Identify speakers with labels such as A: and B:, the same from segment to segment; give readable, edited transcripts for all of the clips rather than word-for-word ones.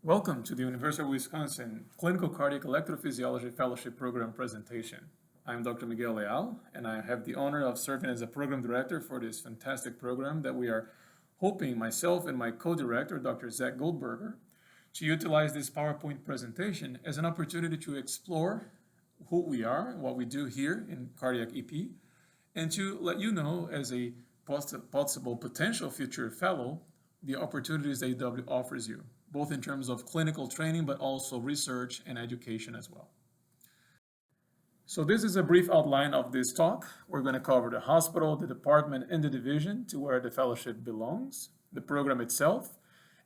A: Welcome to the University of Wisconsin Clinical Cardiac Electrophysiology Fellowship Program presentation. I'm Dr. Miguel Leal, and I have the honor of serving as a program director for this fantastic program that we are hoping, myself and my co-director, Dr. Zach Goldberger, to utilize this PowerPoint presentation as an opportunity to explore who we are and what we do here in cardiac EP, and to let you know, as a possible potential future fellow, the opportunities that UW offers you, both in terms of clinical training, but also research and education as well. So this is a brief outline of this talk. We're going to cover the hospital, the department, and the division to where the fellowship belongs, the program itself,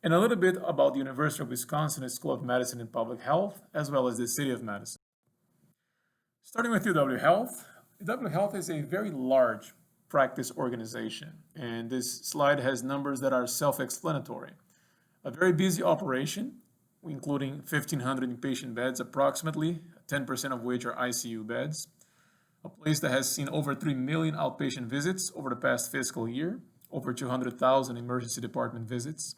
A: and a little bit about the University of Wisconsin School of Medicine and Public Health, as well as the City of Madison. Starting with UW Health, UW Health is a very large practice organization, and this slide has numbers that are self-explanatory. A very busy operation, including 1,500 inpatient beds approximately, 10% of which are ICU beds. A place that has seen over 3 million outpatient visits over the past fiscal year, over 200,000 emergency department visits.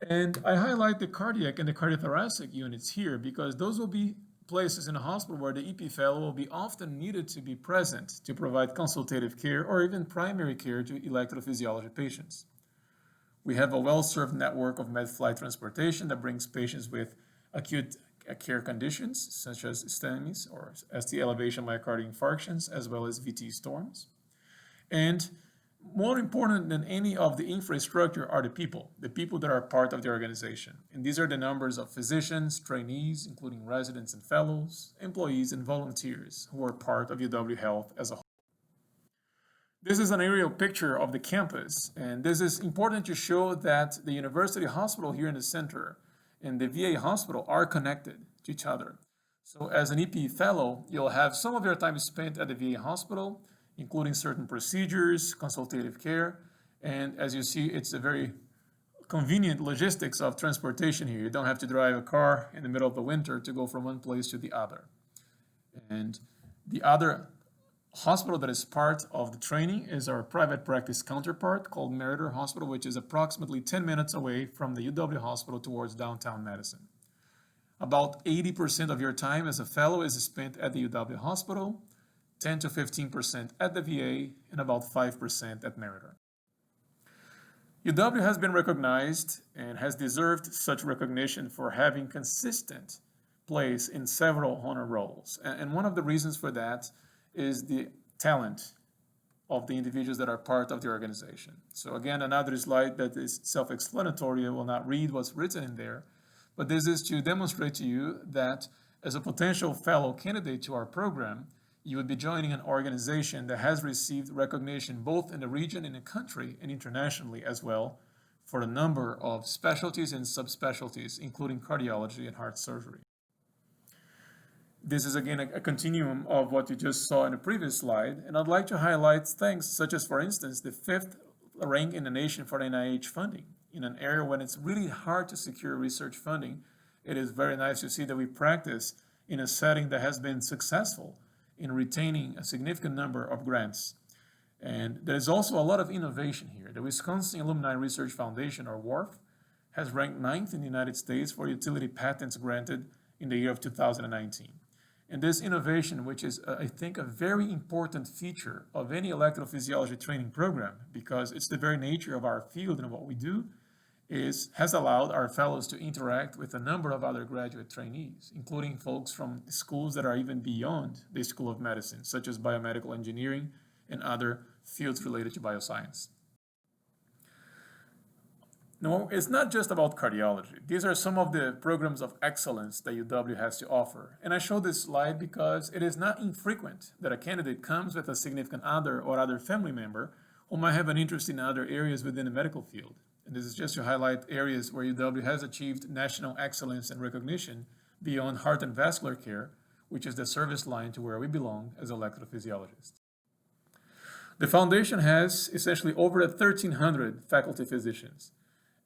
A: And I highlight the cardiac and the cardiothoracic units here because those will be places in a hospital where the EP fellow will be often needed to be present to provide consultative care or even primary care to electrophysiology patients. We have a well-served network of med-flight transportation that brings patients with acute care conditions such as STEMIs or ST elevation myocardial infarctions, as well as VT storms. And more important than any of the infrastructure are the people that are part of the organization. And these are the numbers of physicians, trainees, including residents and fellows, employees, and volunteers who are part of UW Health as a whole. This is an aerial picture of the campus, and this is important to show that the university hospital here in the center and the VA hospital are connected to each other. So as an EP fellow, you'll have some of your time spent at the VA hospital, including certain procedures, consultative care, and as you see, it's a very convenient logistics of transportation here. You don't have to drive a car in the middle of the winter to go from one place to the other. And the other hospital that is part of the training is our private practice counterpart called Meriter Hospital, which is approximately 10 minutes away from the UW Hospital towards downtown Madison. About 80% of your time as a fellow is spent at the UW Hospital, 10 to 15% at the VA, and about 5% at Meriter. UW has been recognized and has deserved such recognition for having consistent place in several honor rolls. And one of the reasons for that is the talent of the individuals that are part of the organization. So again, another slide that is self-explanatory. I will not read what's written in there, but this is to demonstrate to you that as a potential fellow candidate to our program, you would be joining an organization that has received recognition both in the region, in the country, and internationally as well for a number of specialties and subspecialties, including cardiology and heart surgery. This is again a continuum of what you just saw in the previous slide, and I'd like to highlight things such as, for instance, the 5th rank in the nation for NIH funding. In an area when it's really hard to secure research funding, it is very nice to see that we practice in a setting that has been successful in retaining a significant number of grants. And there is also a lot of innovation here. The Wisconsin Alumni Research Foundation, or WARF, has ranked 9th in the United States for utility patents granted in the year of 2019. And this innovation, which is, I think, a very important feature of any electrophysiology training program, because it's the very nature of our field and what we do, has allowed our fellows to interact with a number of other graduate trainees, including folks from schools that are even beyond the School of Medicine, such as biomedical engineering and other fields related to bioscience. No, it's not just about cardiology. These are some of the programs of excellence that UW has to offer. And I show this slide because it is not infrequent that a candidate comes with a significant other or other family member who might have an interest in other areas within the medical field. And this is just to highlight areas where UW has achieved national excellence and recognition beyond heart and vascular care, which is the service line to where we belong as electrophysiologists. The foundation has essentially over 1,300 faculty physicians.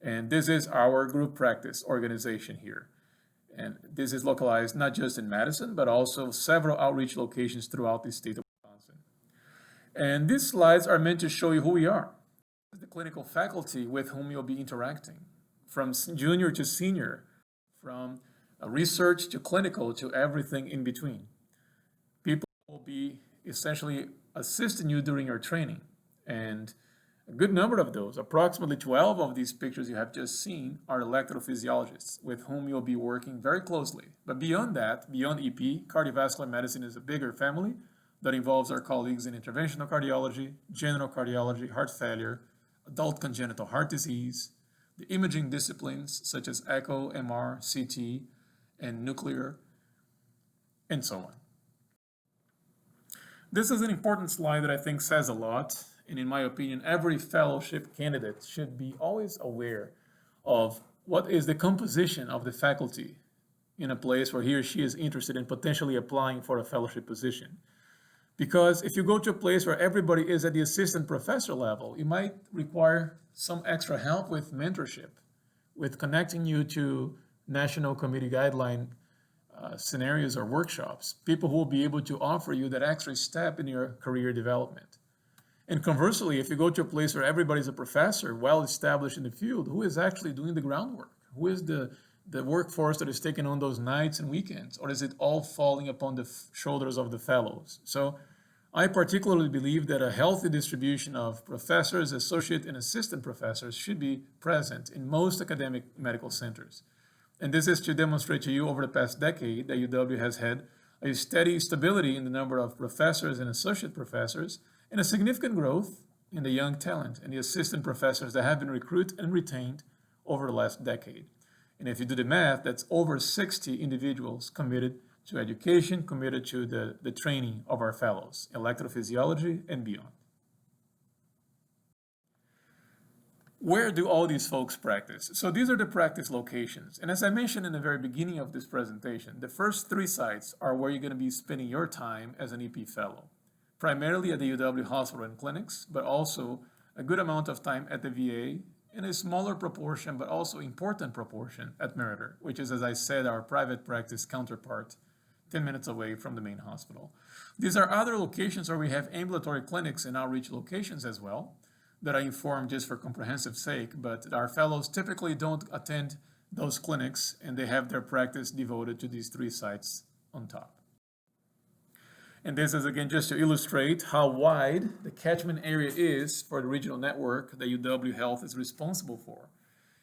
A: And this is our group practice organization here. And this is localized not just in Madison, but also several outreach locations throughout the state of Wisconsin. And these slides are meant to show you who we are, the clinical faculty with whom you'll be interacting, from junior to senior, from research to clinical to everything in between. People will be essentially assisting you during your training. And a good number of those, approximately 12 of these pictures you have just seen, are electrophysiologists with whom you'll be working very closely. But beyond that, beyond EP, cardiovascular medicine is a bigger family that involves our colleagues in interventional cardiology, general cardiology, heart failure, adult congenital heart disease, the imaging disciplines such as echo, MR, CT, and nuclear, and so on. This is an important slide that I think says a lot, and in my opinion, every fellowship candidate should be always aware of what is the composition of the faculty in a place where he or she is interested in potentially applying for a fellowship position. Because if you go to a place where everybody is at the assistant professor level, you might require some extra help with mentorship, with connecting you to national committee guideline scenarios or workshops, people who will be able to offer you that extra step in your career development. And conversely, if you go to a place where everybody's a professor, well established in the field, who is actually doing the groundwork? Who is the workforce that is taking on those nights and weekends? Or is it all falling upon the shoulders of the fellows? So I particularly believe that a healthy distribution of professors, associate, and assistant professors should be present in most academic medical centers. And this is to demonstrate to you over the past decade that UW has had a steady stability in the number of professors and associate professors, and a significant growth in the young talent and the assistant professors that have been recruited and retained over the last decade. And if you do the math, that's over 60 individuals committed to education, committed to the training of our fellows, electrophysiology and beyond. Where do all these folks practice? So these are the practice locations. And as I mentioned in the very beginning of this presentation, the first 3 sites are where you're going to be spending your time as an EP fellow, primarily at the UW hospital and clinics, but also a good amount of time at the VA, in a smaller proportion, but also important proportion at Meriter, which is, as I said, our private practice counterpart, 10 minutes away from the main hospital. These are other locations where we have ambulatory clinics and outreach locations as well, that I inform just for comprehensive sake, but our fellows typically don't attend those clinics, and they have their practice devoted to these 3 sites on top. And this is, again, just to illustrate how wide the catchment area is for the regional network that UW Health is responsible for.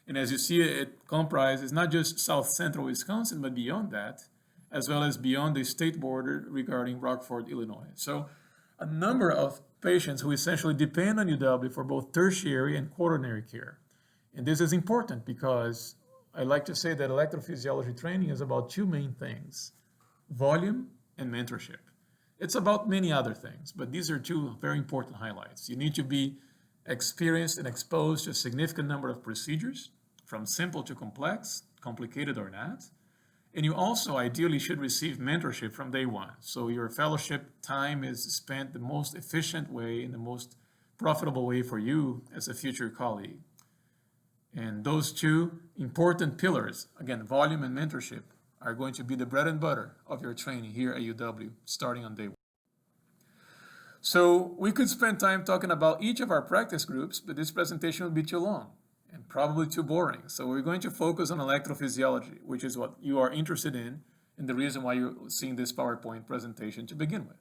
A: And as you see, it comprises not just South Central Wisconsin, but beyond that, as well as beyond the state border regarding Rockford, Illinois. So a number of patients who essentially depend on UW for both tertiary and quaternary care. And this is important because I like to say that electrophysiology training is about 2 main things: volume and mentorship. It's about many other things, but these are 2 very important highlights. You need to be experienced and exposed to a significant number of procedures, from simple to complex, complicated or not. And you also ideally should receive mentorship from day one. So your fellowship time is spent the most efficient way and the most profitable way for you as a future colleague. And those 2 important pillars, again, volume and mentorship, are going to be the bread and butter of your training here at UW starting on day 1. So we could spend time talking about each of our practice groups, but this presentation would be too long and probably too boring. So we're going to focus on electrophysiology, which is what you are interested in and the reason why you're seeing this PowerPoint presentation to begin with.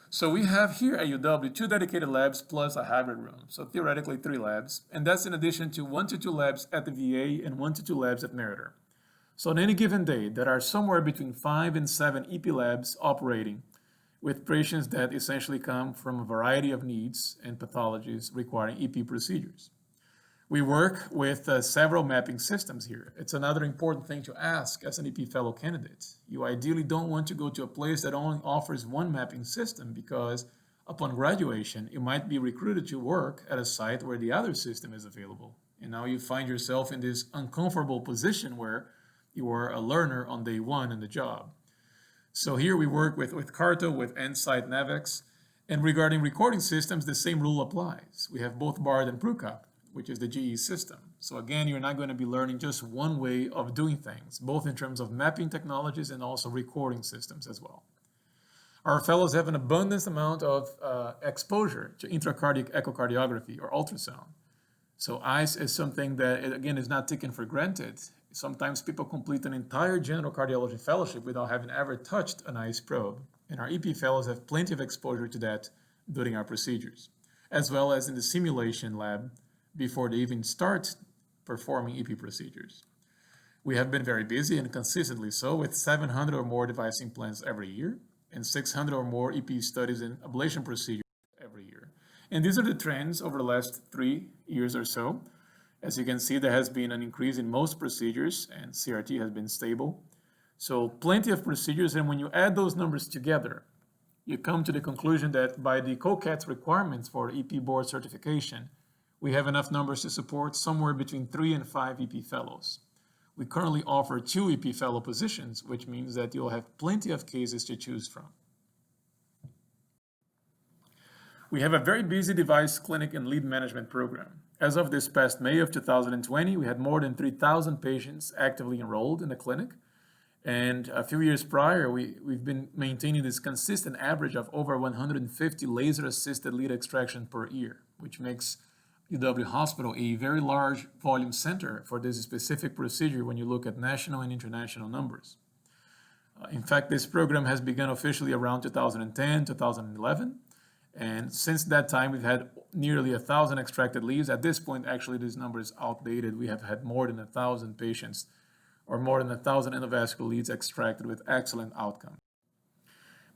A: So we have here at UW 2 dedicated labs plus a hybrid room. So theoretically 3 labs, and that's in addition to 1 to 2 labs at the VA and 1 to 2 labs at Meriter. So on any given day, there are somewhere between 5 and 7 EP labs operating with patients that essentially come from a variety of needs and pathologies requiring EP procedures. We work with several mapping systems here. It's another important thing to ask as an EP fellow candidate. You ideally don't want to go to a place that only offers 1 mapping system, because upon graduation, you might be recruited to work at a site where the other system is available. And now you find yourself in this uncomfortable position where you are a learner on day 1 in the job. So here we work with Carto, with Nsight Navex. And regarding recording systems, the same rule applies. We have both BARD and PRUCAP, which is the GE system. So again, you're not going to be learning just one way of doing things, both in terms of mapping technologies and also recording systems as well. Our fellows have an abundant amount of exposure to intracardiac echocardiography or ultrasound. So ICE is something that, again, is not taken for granted, Sometimes people complete an entire general cardiology fellowship without having ever touched an ICE probe, and our EP fellows have plenty of exposure to that during our procedures, as well as in the simulation lab before they even start performing EP procedures. We have been very busy and consistently so, with 700 or more device implants every year and 600 or more EP studies and ablation procedures every year. And these are the trends over the last 3 years or so. As you can see, there has been an increase in most procedures and CRT has been stable. So plenty of procedures, and when you add those numbers together, you come to the conclusion that by the COCAT's requirements for EP board certification, we have enough numbers to support somewhere between 3 and 5 EP fellows. We currently offer 2 EP fellow positions, which means that you'll have plenty of cases to choose from. We have a very busy device clinic and lead management program. As of this past May of 2020, we had more than 3,000 patients actively enrolled in the clinic. And a few years prior, we've been maintaining this consistent average of over 150 laser-assisted lead extraction per year, which makes UW Hospital a very large volume center for this specific procedure when you look at national and international numbers. In fact, this program has begun officially around 2010, 2011. And since that time, we've had nearly 1,000 extracted leads. At this point, actually, this number is outdated. We have had more than 1,000 patients or more than 1,000 endovascular leads extracted with excellent outcome.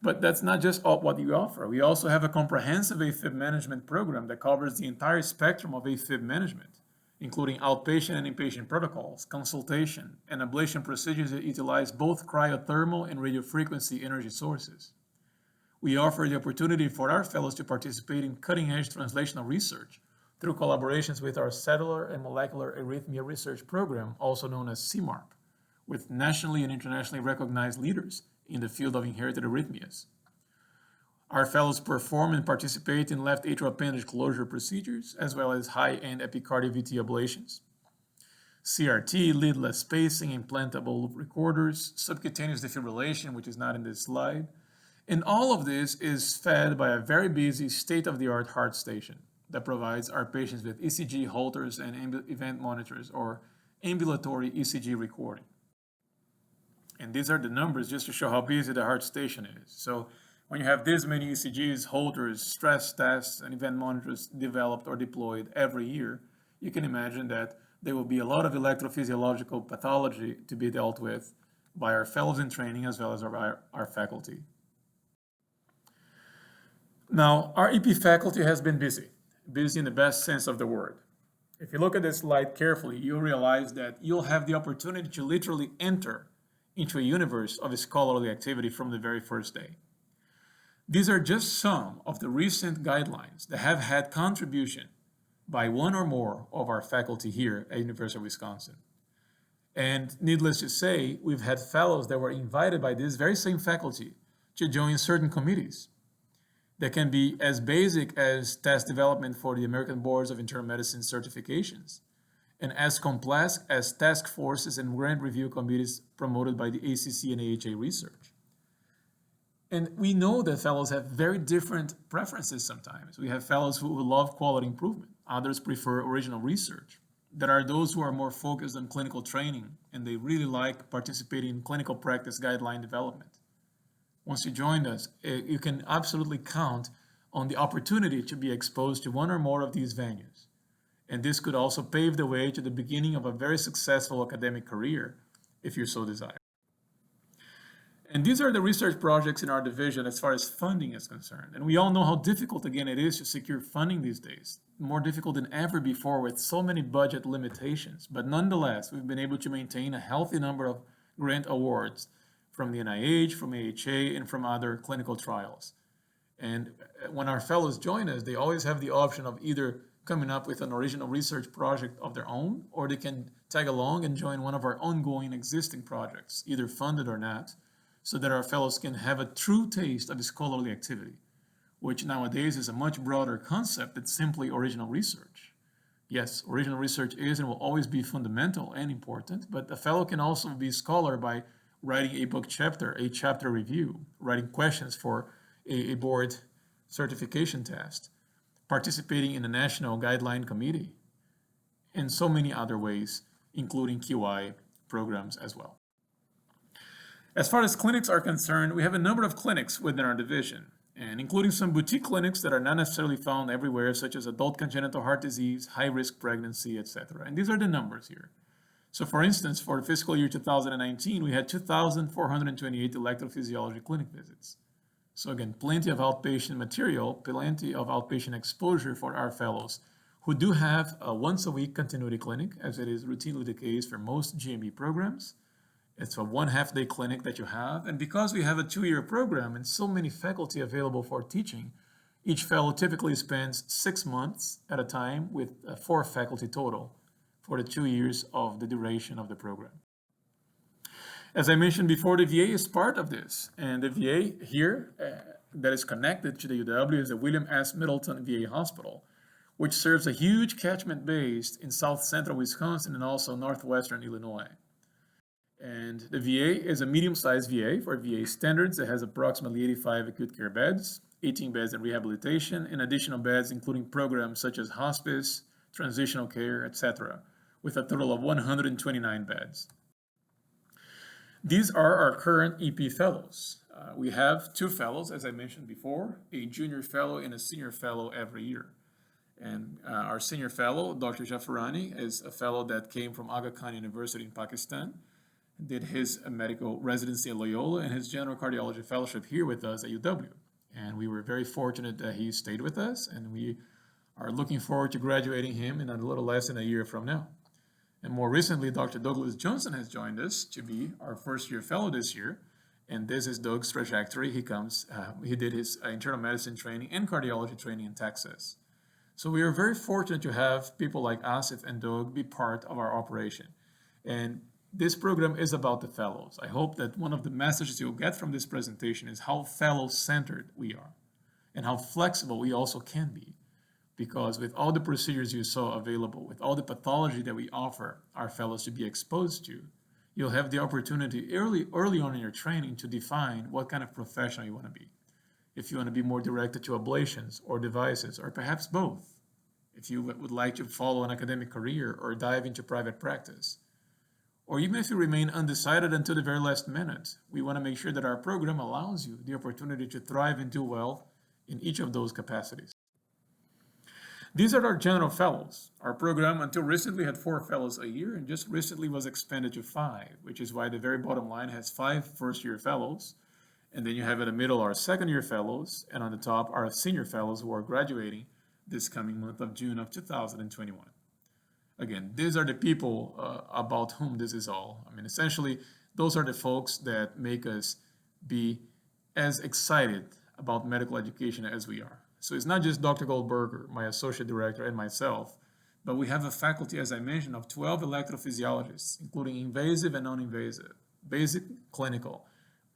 A: But that's not just what we offer. We also have a comprehensive AFib management program that covers the entire spectrum of AFib management, including outpatient and inpatient protocols, consultation, and ablation procedures that utilize both cryothermal and radiofrequency energy sources. We offer the opportunity for our fellows to participate in cutting-edge translational research through collaborations with our Cellular and Molecular Arrhythmia Research Program, also known as CMARP, with nationally and internationally recognized leaders in the field of inherited arrhythmias. Our fellows perform and participate in left atrial appendage closure procedures, as well as high-end epicardial VT ablations, CRT, leadless spacing, implantable recorders, subcutaneous defibrillation, which is not in this slide. And all of this is fed by a very busy state-of-the-art heart station that provides our patients with ECG holters and event monitors or ambulatory ECG recording. And these are the numbers just to show how busy the heart station is. So when you have this many ECGs, holters, stress tests, and event monitors developed or deployed every year, you can imagine that there will be a lot of electrophysiological pathology to be dealt with by our fellows in training as well as our faculty. Now, our EP faculty has been busy in the best sense of the word. If you look at this slide carefully, you'll realize that you'll have the opportunity to literally enter into a universe of scholarly activity from the very first day. These are just some of the recent guidelines that have had contribution by one or more of our faculty here at University of Wisconsin. And needless to say, we've had fellows that were invited by this very same faculty to join certain committees that can be as basic as test development for the American Boards of Internal Medicine certifications, and as complex as task forces and grant review committees promoted by the ACC and AHA research. And we know that fellows have very different preferences sometimes. We have fellows who love quality improvement. Others prefer original research. There are those who are more focused on clinical training, and they really like participating in clinical practice guideline development. Once you join us, you can absolutely count on the opportunity to be exposed to one or more of these venues. And this could also pave the way to the beginning of a very successful academic career, if you so desire. And these are the research projects in our division as far as funding is concerned. And we all know how difficult, again, it is to secure funding these days. More difficult than ever before with so many budget limitations. But nonetheless, we've been able to maintain a healthy number of grant awards from the NIH, from AHA, and from other clinical trials. And when our fellows join us, they always have the option of either coming up with an original research project of their own, or they can tag along and join one of our ongoing existing projects, either funded or not, so that our fellows can have a true taste of scholarly activity, which nowadays is a much broader concept than simply original research. Yes, original research is and will always be fundamental and important, but a fellow can also be a scholar by writing a book chapter, a chapter review, writing questions for a board certification test, participating in a national guideline committee, and so many other ways, including QI, programs as well. As far as clinics are concerned, we have a number of clinics within our division, and including some boutique clinics that are not necessarily found everywhere, such as adult congenital heart disease, high-risk pregnancy, etc. And these are the numbers here. So for instance, for the fiscal year 2019, we had 2,428 electrophysiology clinic visits. So again, plenty of outpatient material, plenty of outpatient exposure for our fellows who do have a once-a-week continuity clinic, as it is routinely the case for most GME programs. It's a 1/2 day clinic that you have, and because we have a 2-year program and so many faculty available for teaching, each fellow typically spends 6 months at a time with 4 faculty total for the 2 years of the duration of the program. As I mentioned before, the VA is part of this, and the VA here that is connected to the UW is the William S. Middleton VA Hospital, which serves a huge catchment base in south central Wisconsin and also northwestern Illinois. And the VA is a medium-sized VA for VA standards. It has approximately 85 acute care beds, 18 beds in rehabilitation, and additional beds including programs such as hospice, transitional care, etc., with a total of 129 beds. These are our current EP fellows. We have 2 fellows, as I mentioned before, a junior fellow and a senior fellow every year. And our senior fellow, Dr. Jafarani, is a fellow that came from Aga Khan University in Pakistan, did his medical residency at Loyola and his general cardiology fellowship here with us at UW. And we were very fortunate that he stayed with us, and we are looking forward to graduating him in a little less than a year from now. And more recently, Dr. Douglas Johnson has joined us to be our first-year fellow this year, and this is Doug's trajectory. He did his internal medicine training and cardiology training in Texas. So we are very fortunate to have people like Asif and Doug be part of our operation. And this program is about the fellows. I hope that one of the messages you'll get from this presentation is how fellow-centered we are and how flexible we also can be. Because with all the procedures you saw available, with all the pathology that we offer our fellows to be exposed to, you'll have the opportunity early on in your training to define what kind of professional you want to be. If you want to be more directed to ablations or devices, or perhaps both. If you would like to follow an academic career or dive into private practice. Or even if you remain undecided until the very last minute, we want to make sure that our program allows you the opportunity to thrive and do well in each of those capacities. These are our general fellows. Our program until recently had 4 fellows a year and just recently was expanded to 5, which is why the very bottom line has 5 first-year fellows. And then you have in the middle our second-year fellows, and on the top our senior fellows who are graduating this coming month of June of 2021. Again, these are the people about whom this is all. I mean, essentially, those are the folks that make us be as excited about medical education as we are. So it's not just Dr. Goldberger, my associate director, and myself, but we have a faculty, as I mentioned, of 12 electrophysiologists, including invasive and non-invasive, basic, clinical,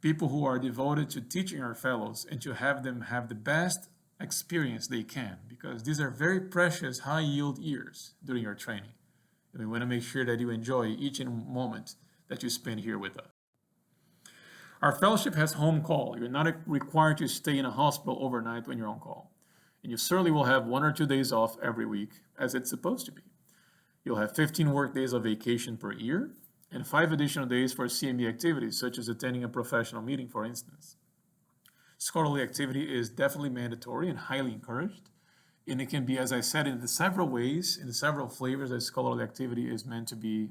A: people who are devoted to teaching our fellows and to have them have the best experience they can, because these are very precious, high-yield years during your training. And we want to make sure that you enjoy each moment that you spend here with us. Our fellowship has home call. You're not required to stay in a hospital overnight when you're on call. And you certainly will have 1 or 2 days off every week, as it's supposed to be. You'll have 15 work days of vacation per year, and 5 additional days for CME activities, such as attending a professional meeting, for instance. Scholarly activity is definitely mandatory and highly encouraged, and it can be, as I said, in the several ways, in the several flavors that scholarly activity is meant to be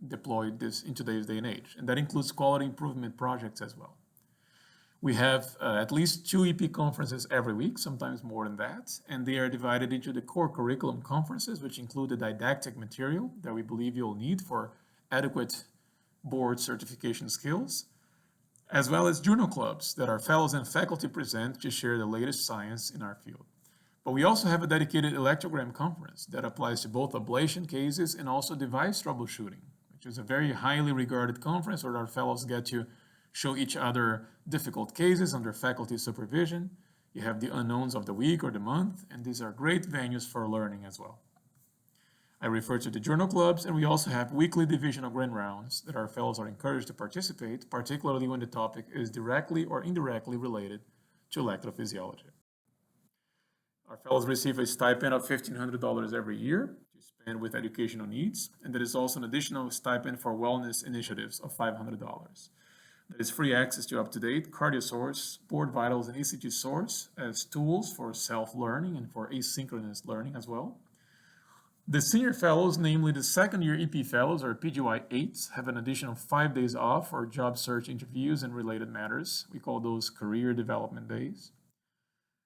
A: deployed in today's day and age, and that includes quality improvement projects as well. We have at least 2 EP conferences every week, sometimes more than that, and they are divided into the core curriculum conferences, which include the didactic material that we believe you'll need for adequate board certification skills, as well as journal clubs that our fellows and faculty present to share the latest science in our field. But we also have a dedicated electrogram conference that applies to both ablation cases and also device troubleshooting, which is a very highly regarded conference where our fellows get to show each other difficult cases under faculty supervision. You have the unknowns of the week or the month, and these are great venues for learning as well. I refer to the journal clubs, and we also have weekly divisional grand rounds that our fellows are encouraged to participate, particularly when the topic is directly or indirectly related to electrophysiology. Our fellows receive a stipend of $1,500 every year to and with educational needs, and there is also an additional stipend for wellness initiatives of $500. There is free access to up-to-date CardioSource, Board Vitals, and ECG Source as tools for self-learning and for asynchronous learning as well. The senior fellows, namely the second-year EP fellows or PGY 8s, have an additional 5 days off for job search interviews and related matters. We call those career development days.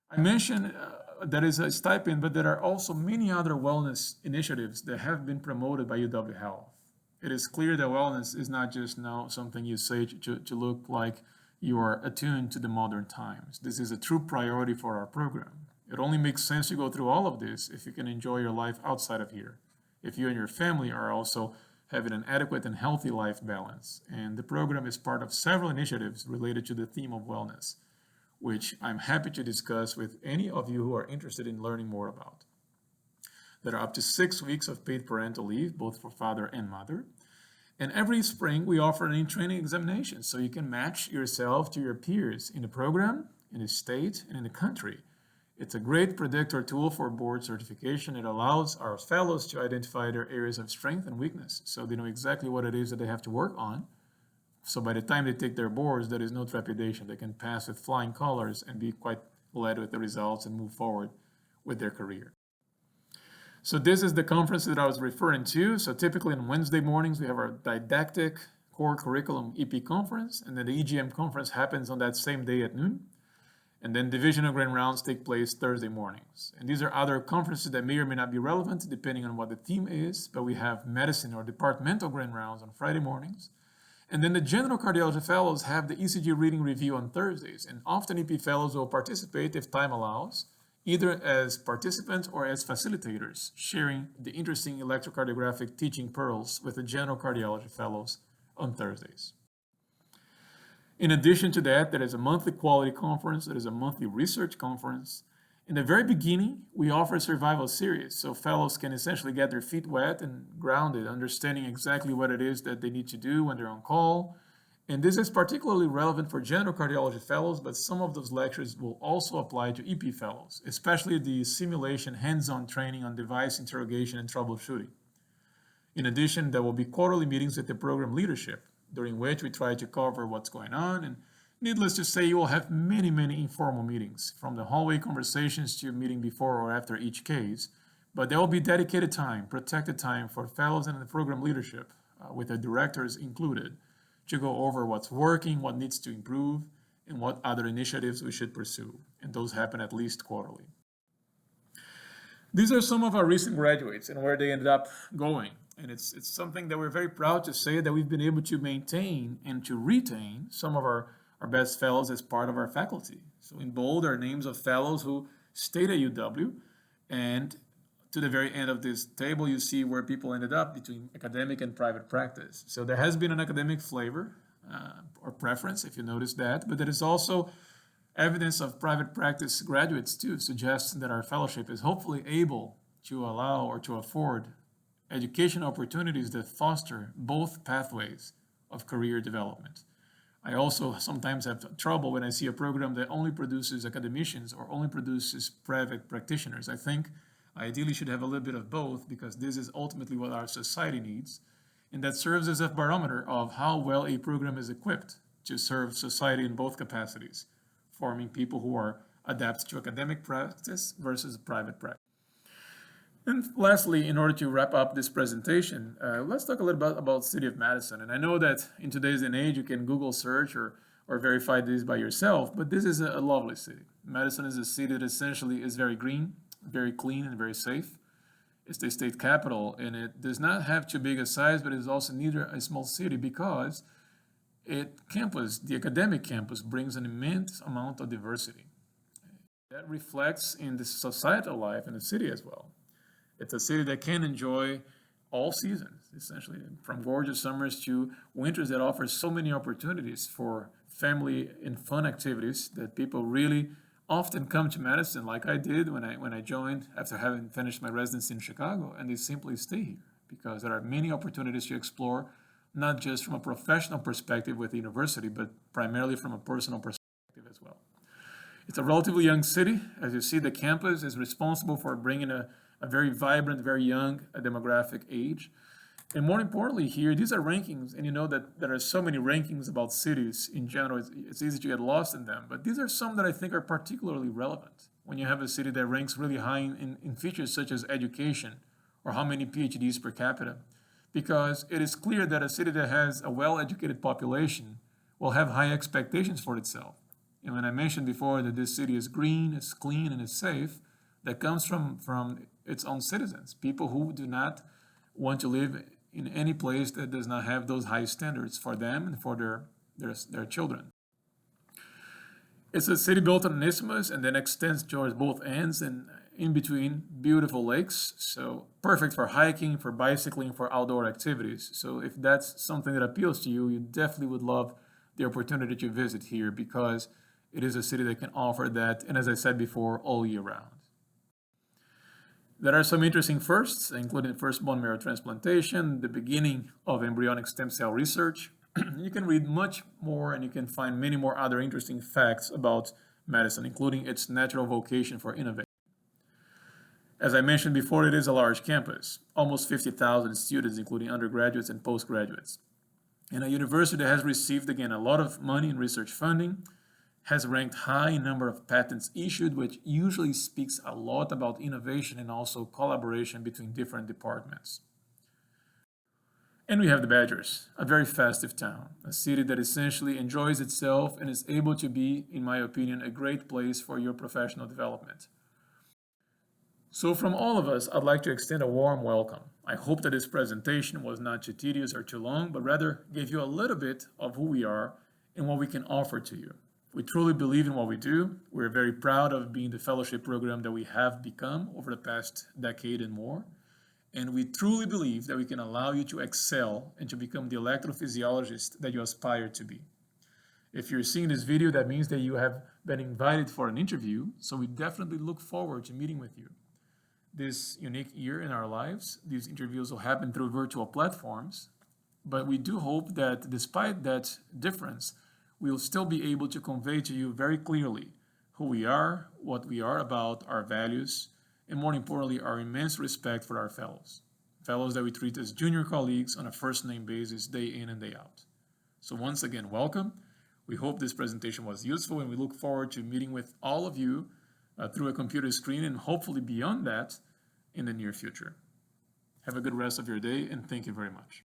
A: I mentioned that is a stipend, but there are also many other wellness initiatives that have been promoted by UW Health. It is clear that wellness is not just now something you say to look like you are attuned to the modern times. This is a true priority for our program. It only makes sense to go through all of this if you can enjoy your life outside of here, if you and your family are also having an adequate and healthy life balance. And the program is part of several initiatives related to the theme of wellness, which I'm happy to discuss with any of you who are interested in learning more about. There are up to 6 weeks of paid parental leave, both for father and mother. And every spring, we offer an in-training examination so you can match yourself to your peers in the program, in the state, and in the country. It's a great predictor tool for board certification. It allows our fellows to identify their areas of strength and weakness so they know exactly what it is that they have to work on. So by the time they take their boards, there is no trepidation. They can pass with flying colors and be quite led with the results and move forward with their career. So this is the conference that I was referring to. So typically on Wednesday mornings, we have our didactic core curriculum EP conference, and then the EGM conference happens on that same day at noon. And then divisional grand rounds take place Thursday mornings. And these are other conferences that may or may not be relevant depending on what the theme is, but we have medicine or departmental grand rounds on Friday mornings. And then the general cardiology fellows have the ECG reading review on Thursdays, and often EP fellows will participate if time allows, either as participants or as facilitators, sharing the interesting electrocardiographic teaching pearls with the general cardiology fellows on Thursdays. In addition to that, there is a monthly quality conference, there is a monthly research conference. In the very beginning, we offer a survival series, so fellows can essentially get their feet wet and grounded, understanding exactly what it is that they need to do when they're on call. And this is particularly relevant for general cardiology fellows, but some of those lectures will also apply to EP fellows, especially the simulation hands-on training on device interrogation and troubleshooting. In addition, there will be quarterly meetings with the program leadership, during which we try to cover what's going on. And needless to say, you will have many, many informal meetings, from the hallway conversations to a meeting before or after each case. But there will be dedicated time, protected time for fellows and the program leadership, with the directors included, to go over what's working, what needs to improve, and what other initiatives we should pursue. And those happen at least quarterly. These are some of our recent graduates and where they ended up going. And it's something that we're very proud to say that we've been able to maintain and to retain some of our best fellows as part of our faculty. So in bold are names of fellows who stayed at UW, and to the very end of this table, you see where people ended up between academic and private practice. So there has been an academic flavor or preference, if you notice that, but there is also evidence of private practice graduates too, suggesting that our fellowship is hopefully able to allow or to afford education opportunities that foster both pathways of career development. I also sometimes have trouble when I see a program that only produces academicians or only produces private practitioners. I think ideally should have a little bit of both, because this is ultimately what our society needs, and that serves as a barometer of how well a program is equipped to serve society in both capacities, forming people who are adept to academic practice versus private practice. And lastly, in order to wrap up this presentation, let's talk a little bit about City of Madison. And I know that in today's day and age, you can Google search or verify this by yourself, but this is a lovely city. Madison is a city that essentially is very green, very clean, and very safe. It's the state capital, and it does not have too big a size, but it is also neither a small city, because the academic campus brings an immense amount of diversity. That reflects in the societal life in the city as well. It's a city that can enjoy all seasons, essentially, from gorgeous summers to winters that offers so many opportunities for family and fun activities that people really often come to Madison, like I did when I joined after having finished my residency in Chicago, and they simply stay here because there are many opportunities to explore, not just from a professional perspective with the university, but primarily from a personal perspective as well. It's a relatively young city. As you see, the campus is responsible for bringing a a very vibrant, very young demographic age. And more importantly here, these are rankings, and you know that there are so many rankings about cities in general, it's easy to get lost in them, but these are some that I think are particularly relevant when you have a city that ranks really high in features such as education or how many PhDs per capita. Because it is clear that a city that has a well-educated population will have high expectations for itself. And when I mentioned before that this city is green, is clean, and is safe, that comes from its own citizens, people who do not want to live in any place that does not have those high standards for them and for their children. It's a city built on an isthmus and then extends towards both ends, and in between beautiful lakes, so perfect for hiking, for bicycling, for outdoor activities. So if that's something that appeals to you, you definitely would love the opportunity to visit here, because it is a city that can offer that, and as I said before, all year round. There are some interesting firsts, including first bone marrow transplantation, the beginning of embryonic stem cell research. You can read much more, and you can find many more other interesting facts about Madison, including its natural vocation for innovation. As I mentioned before, it is a large campus, almost 50,000 students, including undergraduates and postgraduates. And a university that has received, again, a lot of money in research funding, has ranked high in number of patents issued, which usually speaks a lot about innovation and also collaboration between different departments. And we have the Badgers, a very festive town, a city that essentially enjoys itself and is able to be, in my opinion, a great place for your professional development. So from all of us, I'd like to extend a warm welcome. I hope that this presentation was not too tedious or too long, but rather gave you a little bit of who we are and what we can offer to you. We truly believe in what we do. We're very proud of being the fellowship program that we have become over the past decade and more. And we truly believe that we can allow you to excel and to become the electrophysiologist that you aspire to be. If you're seeing this video, that means that you have been invited for an interview, so we definitely look forward to meeting with you. This unique year in our lives, these interviews will happen through virtual platforms, but we do hope that despite that difference, we will still be able to convey to you very clearly who we are, what we are about, our values, and more importantly, our immense respect for our fellows that we treat as junior colleagues on a first-name basis, day in and day out. So once again, welcome. We hope this presentation was useful, and we look forward to meeting with all of you through a computer screen and hopefully beyond that in the near future. Have a good rest of your day, and thank you very much.